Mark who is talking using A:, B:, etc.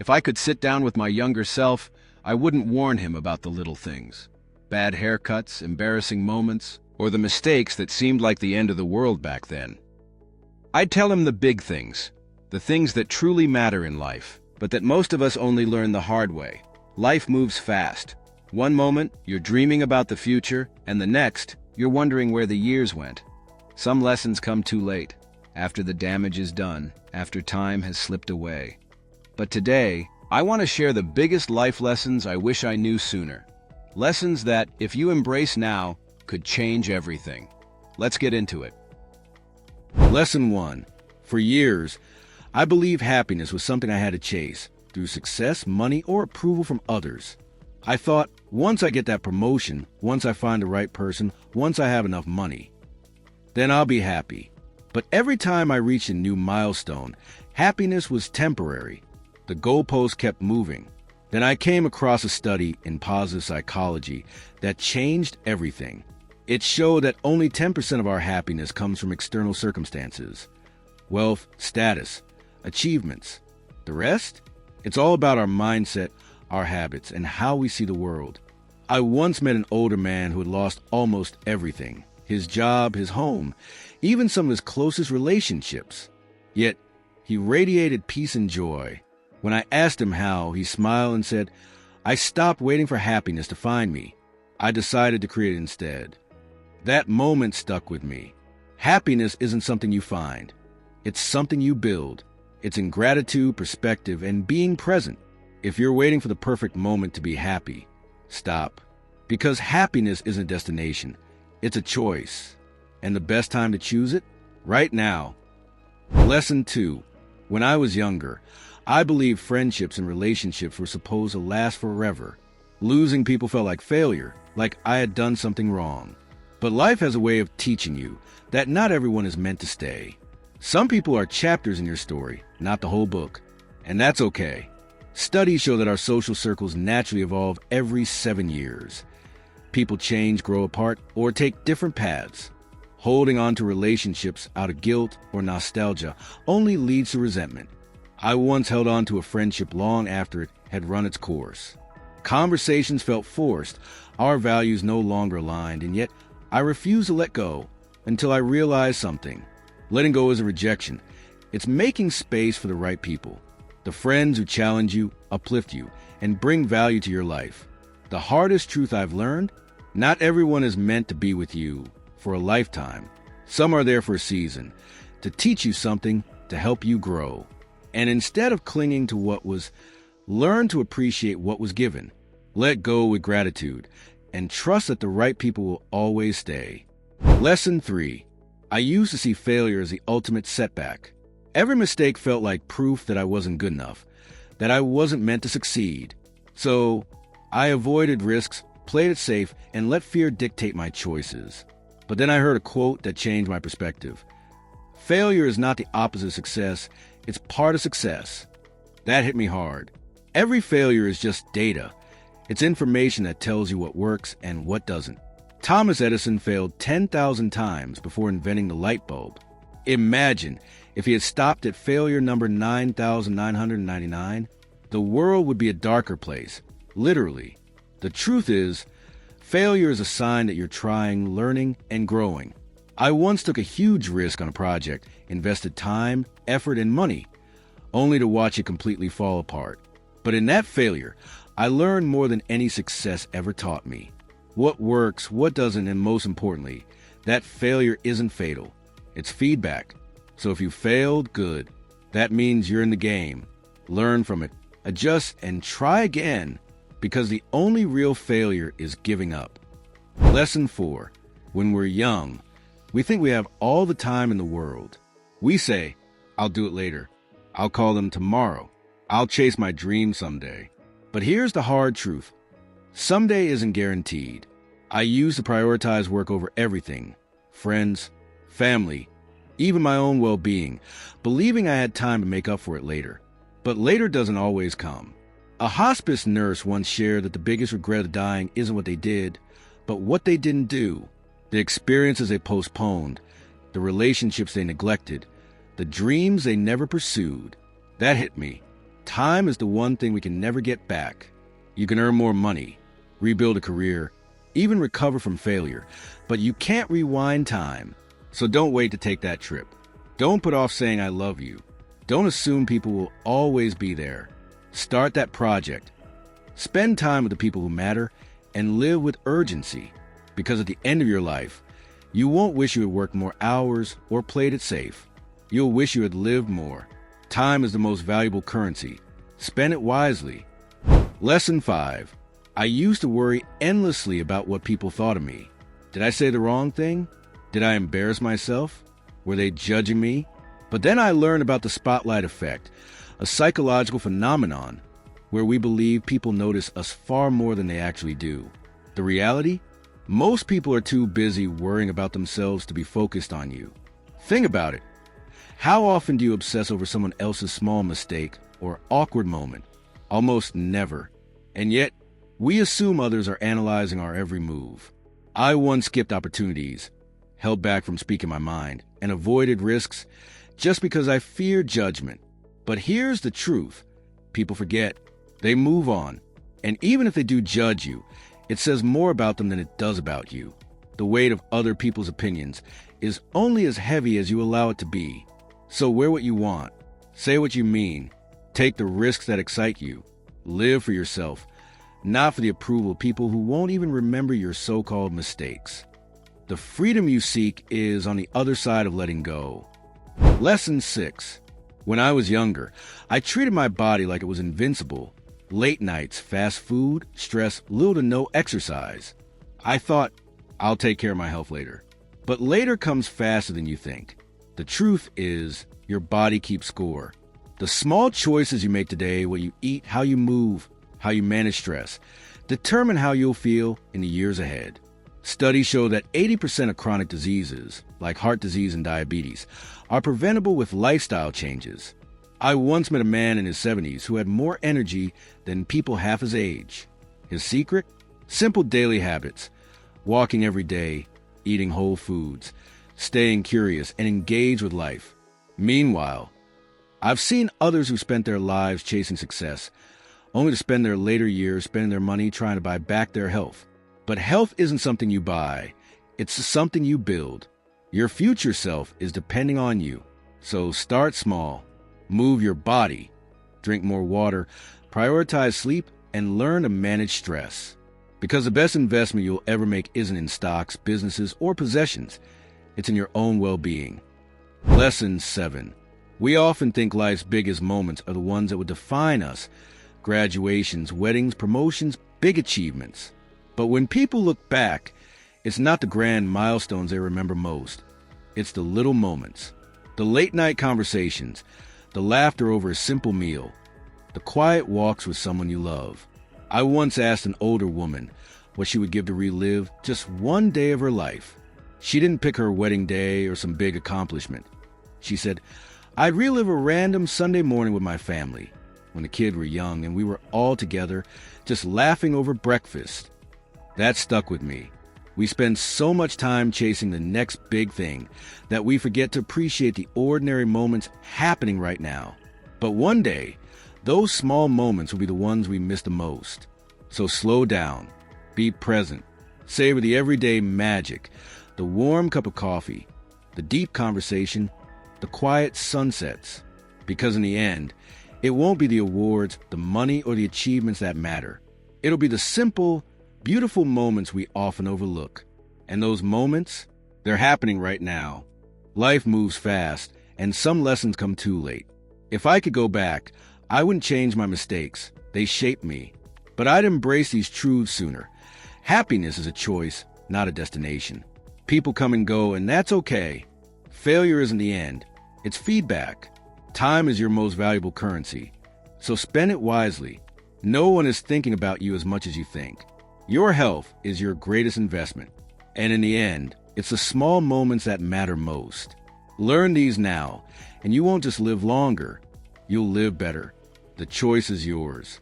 A: If I could sit down with my younger self, I wouldn't warn him about the little things. Bad haircuts, embarrassing moments, or the mistakes that seemed like the end of the world back then. I'd tell him the big things, the things that truly matter in life, but that most of us only learn the hard way. Life moves fast. One moment, you're dreaming about the future, and the next, you're wondering where the years went. Some lessons come too late, after the damage is done, after time has slipped away. But today, I want to share the biggest life lessons I wish I knew sooner. Lessons that, if you embrace now, could change everything. Let's get into it.
B: Lesson 1. For years, I believed happiness was something I had to chase through success, money, or approval from others. I thought, once I get that promotion, once I find the right person, once I have enough money, then I'll be happy. But every time I reached a new milestone, happiness was temporary. The goalpost kept moving. Then I came across a study in positive psychology that changed everything. It showed that only 10% of our happiness comes from external circumstances. Wealth, status, achievements. The rest? It's all about our mindset, our habits, and how we see the world. I once met an older man who had lost almost everything. His job, his home, even some of his closest relationships. Yet, he radiated peace and joy. When I asked him how, he smiled and said, "I stopped waiting for happiness to find me. I decided to create it instead." That moment stuck with me. Happiness isn't something you find. It's something you build. It's in gratitude, perspective, and being present. If you're waiting for the perfect moment to be happy, stop. Because happiness isn't a destination. It's a choice. And the best time to choose it? Right now. Lesson 2. When I was younger, I believed friendships and relationships were supposed to last forever. Losing people felt like failure, like I had done something wrong. But life has a way of teaching you that not everyone is meant to stay. Some people are chapters in your story, not the whole book. And that's okay. Studies show that our social circles naturally evolve every 7 years. People change, grow apart, or take different paths. Holding on to relationships out of guilt or nostalgia only leads to resentment. I once held on to a friendship long after it had run its course. Conversations felt forced, our values no longer aligned, and yet I refused to let go until I realized something. Letting go isn't rejection. It's making space for the right people. The friends who challenge you, uplift you, and bring value to your life. The hardest truth I've learned? Not everyone is meant to be with you for a lifetime. Some are there for a season, to teach you something, to help you grow. And instead of clinging to what was, learn to appreciate what was given. Let go with gratitude, and trust that the right people will always stay. Lesson 3. I used to see failure as the ultimate setback. Every mistake felt like proof that I wasn't good enough, that I wasn't meant to succeed. So, I avoided risks, played it safe, and let fear dictate my choices. But then I heard a quote that changed my perspective. Failure is not the opposite of success, it's part of success. That hit me hard. Every failure is just data. It's information that tells you what works and what doesn't. Thomas Edison failed 10,000 times before inventing the light bulb. Imagine if he had stopped at failure number 9,999, the world would be a darker place, literally. The truth is, failure is a sign that you're trying, learning, and growing. I once took a huge risk on a project, invested time, effort, and money, only to watch it completely fall apart. But in that failure, I learned more than any success ever taught me. What works, what doesn't, and most importantly, that failure isn't fatal. It's feedback. So if you failed, good. That means you're in the game. Learn from it, adjust, and try again, because the only real failure is giving up. Lesson 4. When we're young, we think we have all the time in the world. We say, "I'll do it later. I'll call them tomorrow. I'll chase my dream someday." But here's the hard truth. Someday isn't guaranteed. I used to prioritize work over everything. Friends, family, even my own well-being, believing I had time to make up for it later. But later doesn't always come. A hospice nurse once shared that the biggest regret of dying isn't what they did, but what they didn't do. The experiences they postponed, the relationships they neglected, the dreams they never pursued. That hit me. Time is the one thing we can never get back. You can earn more money, rebuild a career, even recover from failure, but you can't rewind time. So don't wait to take that trip. Don't put off saying I love you. Don't assume people will always be there. Start that project. Spend time with the people who matter and live with urgency, because at the end of your life, you won't wish you had worked more hours or played it safe. You'll wish you had lived more. Time is the most valuable currency. Spend it wisely. Lesson 5. I used to worry endlessly about what people thought of me. Did I say the wrong thing? Did I embarrass myself? Were they judging me? But then I learned about the spotlight effect, a psychological phenomenon where we believe people notice us far more than they actually do. The reality? Most people are too busy worrying about themselves to be focused on you. Think about it. How often do you obsess over someone else's small mistake or awkward moment? Almost never. And yet, we assume others are analyzing our every move. I once skipped opportunities, held back from speaking my mind, and avoided risks just because I feared judgment. But here's the truth. People forget. They move on. And even if they do judge you, it says more about them than it does about you. The weight of other people's opinions is only as heavy as you allow it to be. So wear what you want. Say what you mean. Take the risks that excite you. Live for yourself, not for the approval of people who won't even remember your so-called mistakes. The freedom you seek is on the other side of letting go. Lesson 6. When I was younger, I treated my body like it was invincible. Late nights, fast food, stress, little to no exercise. I thought, I'll take care of my health later. But later comes faster than you think. The truth is, your body keeps score. The small choices you make today, what you eat, how you move, how you manage stress, determine how you'll feel in the years ahead. Studies show that 80% of chronic diseases, like heart disease and diabetes, are preventable with lifestyle changes. I once met a man in his 70s who had more energy than people half his age. His secret? Simple daily habits. Walking every day, eating whole foods, staying curious and engaged with life. Meanwhile, I've seen others who spent their lives chasing success, only to spend their later years spending their money trying to buy back their health. But health isn't something you buy. It's something you build. Your future self is depending on you. So start small. Move your body. Drink more water. Prioritize sleep and learn to manage stress. Because the best investment you'll ever make isn't in stocks, businesses, or possessions. It's in your own well-being. Lesson 7. We often think life's biggest moments are the ones that would define us. Graduations, weddings, promotions, big achievements. But when people look back, it's not the grand milestones they remember most. It's the little moments. The late-night conversations. The laughter over a simple meal. The quiet walks with someone you love. I once asked an older woman what she would give to relive just one day of her life. She didn't pick her wedding day or some big accomplishment. She said, I'd relive a random Sunday morning with my family, when the kids were young and we were all together, just laughing over breakfast. That stuck with me. We spend so much time chasing the next big thing that we forget to appreciate the ordinary moments happening right now. But one day, those small moments will be the ones we miss the most. So slow down, be present, savor the everyday magic, the warm cup of coffee, the deep conversation, the quiet sunsets. Because in the end, it won't be the awards, the money, or the achievements that matter. It'll be the simple, beautiful moments we often overlook. And those moments, they're happening right now. Life moves fast, and some lessons come too late. If I could go back, I wouldn't change my mistakes. They shaped me. But I'd embrace these truths sooner. Happiness is a choice, not a destination. People come and go, and that's okay. Failure isn't the end. It's feedback. Time is your most valuable currency. So spend it wisely. No one is thinking about you as much as you think. Your health is your greatest investment. And in the end, it's the small moments that matter most. Learn these now, and you won't just live longer. You'll live better. The choice is yours.